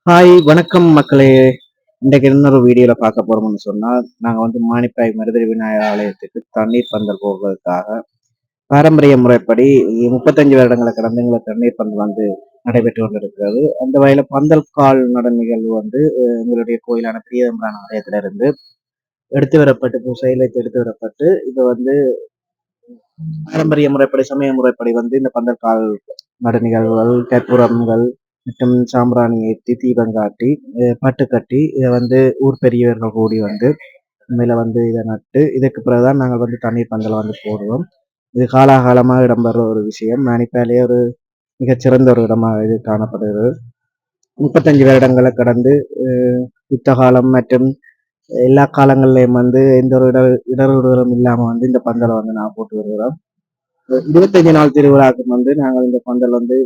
Hi வணக்கம் மக்களே. இன்றைக்கு இன்னொரு வீடியோவில் பார்க்க போகிறோம்னு சொன்னால் நாங்கள் வந்து மானிப்பாய் மருதறி விநாயகர் ஆலயத்துக்கு தண்ணீர் பந்தல் போடுறதுக்காக பாரம்பரிய முறைப்படி 35 வருடங்களை கடந்து எங்களுக்கு தண்ணீர் பந்தல் வந்து நடைபெற்று கொண்டிருக்கிறது. அந்த வகையில் பந்தல் கால் நட நிகழ்வு வந்து எங்களுடைய கோயிலான பிரியதம்பரான ஆலயத்திலிருந்து எடுத்து வரப்பட்டு பூசையில் எடுத்து வரப்பட்டு இப்போ வந்து பாரம்பரிய முறைப்படி சமய முறைப்படி வந்து இந்த பந்தல் கால் நட நிகழ்வுகள் கற்பூரங்கள் மற்றும் சாம்பிராணி ஏற்றி தீபம் காட்டி பட்டு கட்டி இதை வந்து ஊர் பெரியவர்கள் கூடி வந்து உண்மையில வந்து இதை நட்டு இதுக்கு பிறகுதான் நாங்கள் வந்து தண்ணீர் பந்தலை வந்து போடுவோம். இது காலாகாலமாக இடம்பெற ஒரு விஷயம். மானிப்பாலே ஒரு மிகச்சிறந்த ஒரு இடமாக இது காணப்படுகிறது. 35 வருடங்களை கடந்து யுத்த காலம் மற்றும் எல்லா காலங்கள்லையும் வந்து எந்த ஒரு இடர்வுகளும் இல்லாம வந்து இந்த பந்தலை வந்து நான் போட்டு வருகிறோம். 25 நாள் திருவிழாக்கு வந்து நாங்கள் இந்த பந்தல் வந்து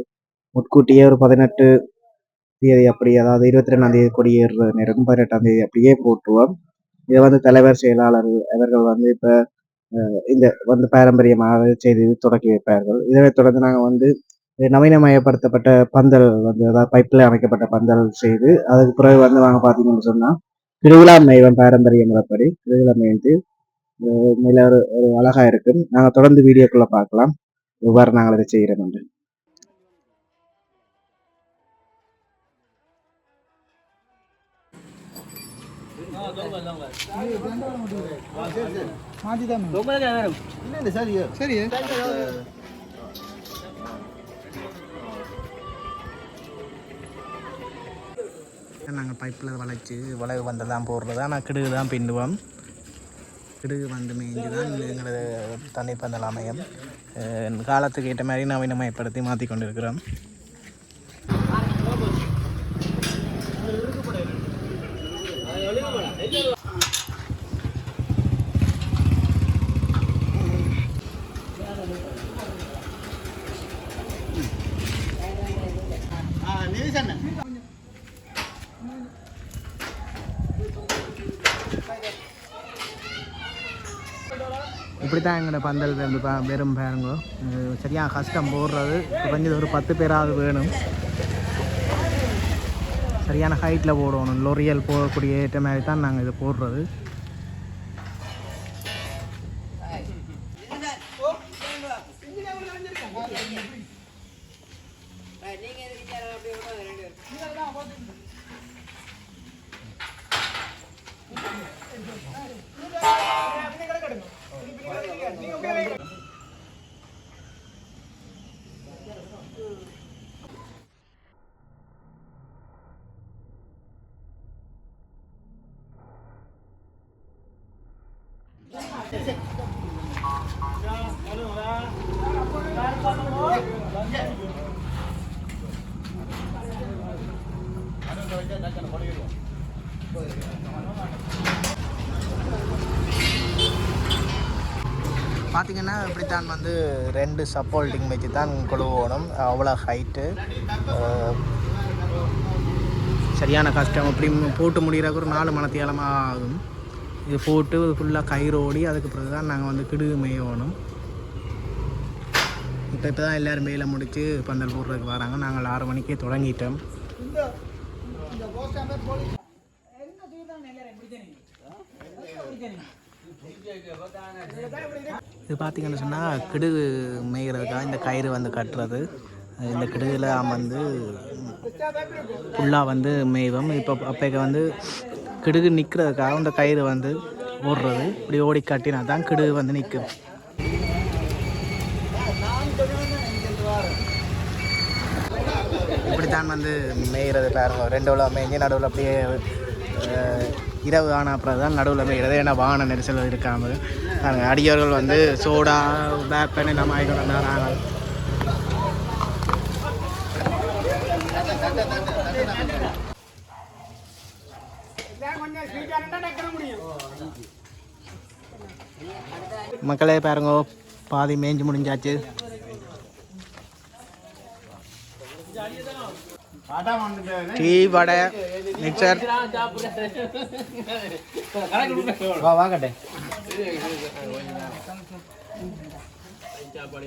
முன்கூட்டியே ஒரு 18 தேதி அப்படி, அதாவது 22ஆம் தேதி கொடியேறுற நேரம் 18ஆம் தேதி அப்படியே போட்டுருவோம். இதை வந்து தலைவர் செயலாளர் அவர்கள் வந்து இப்ப இந்த வந்து பாரம்பரியமாக செய்து தொடக்கி வைப்பார்கள். இதை தொடர்ந்து நாங்கள் வந்து நவீனமயப்படுத்தப்பட்ட பந்தல் வந்து, அதாவது பைப்பில் அமைக்கப்பட்ட பந்தல் செய்து அதுக்கு பிறகு வந்து நாங்கள் பார்த்தீங்கன்னு சொன்னா திருவிழா மேய்வம் பாரம்பரிய முறைப்படி திருவிழா மேய்ந்து மேல ஒரு அழகா இருக்கு. நாங்கள் தொடர்ந்து வீடியோக்குள்ள பார்க்கலாம் எவ்வாறு நாங்கள் இதை செய்கிறோம் என்று. நாங்கள் பைப்பில் வளைச்சி வளைவு வந்து தான் போடுறது. ஆனால் கிடுகு தான் பின்னுவோம். கிடுகு வந்து மேய்ஞ்சி தான் எங்களது தண்ணீர் பந்தல் அமையம். காலத்துக்கு ஏற்ற மாதிரி நவீனமயப்படுத்தி மாற்றி கொண்டு இருக்கிறோம். இப்படி தான் எங்களோட பந்தல் வெறும் பாருங்க. சரியாக கஷ்டம் போடுறது. கொஞ்சம் ஒரு 10 பேராவது வேணும். சரியான ஹைட்டில் போடணும். லொரியல் போடக்கூடிய ஏற்ற மாதிரி தான் நாங்கள் இதை போடுறது. பார்த்தீங்கன்னா இப்படித்தான் வந்து 2 சப்போல்டிங் வச்சு தான் கொழுவோணும். அவ்வளோ ஹைட்டு, சரியான கஷ்டம். இப்படி போட்டு முடிகிறக்கு ஒரு 4 மணித்தியாலமாக ஆகும். இது போட்டு ஃபுல்லாக கயிறோடி அதுக்கு பிறகு தான் நாங்கள் வந்து கிடுகு மேயணும். இப்போ தான் எல்லோரும் மேலே முடித்து பந்தல் போடுறதுக்கு வராங்க. நாங்கள் 6 மணிக்கே தொடங்கிட்டோம். இது பார்த்திங்கன்னு சொன்னால் கிடுகு மேய்கிறதுக்காக இந்த கயிறு வந்து கட்டுறது. இந்த கிடுகில் வந்து ஃபுல்லாக வந்து மேய்வோம். இப்போ அப்போக்கு வந்து கிடுகு நிற்கிறதுக்காக இந்த கயிறு வந்து ஓடுறது. இப்படி ஓடி கட்டினா தான் கிடுகு வந்து நிற்கும். இப்படித்தான் வந்து மேய்கிறது பாருங்க. 2 உள்ள மேய்ஞ்சி நடுவில் அப்படியே இரவு ஆன அப்புறம் தான் நடுவில் மேய்கிறது. ஏன்னா வாகன நெரிசல் இருக்காமல் அடியவர்கள் வந்து சோடா பேக் பண்ணி நம்ம ஆகிட்டு வந்தாங்க. மக்களே பாருங்க, பாதி மேய்ஞ்சி முடிஞ்சாச்சு. டீ வடை மிக்சர் வாங்கட்டேன். சாப்பாடு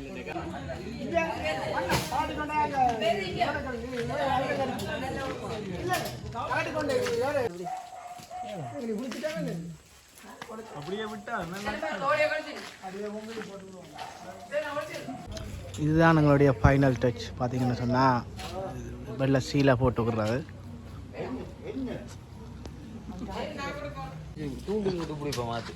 இதுதான் எங்களுடைய ஃபைனல் டச். பார்த்தீங்கன்னு சொன்னால் வெள்ளை சீலை போட்டுக்கிறது. தூண்டு பிடிப்ப மாத்து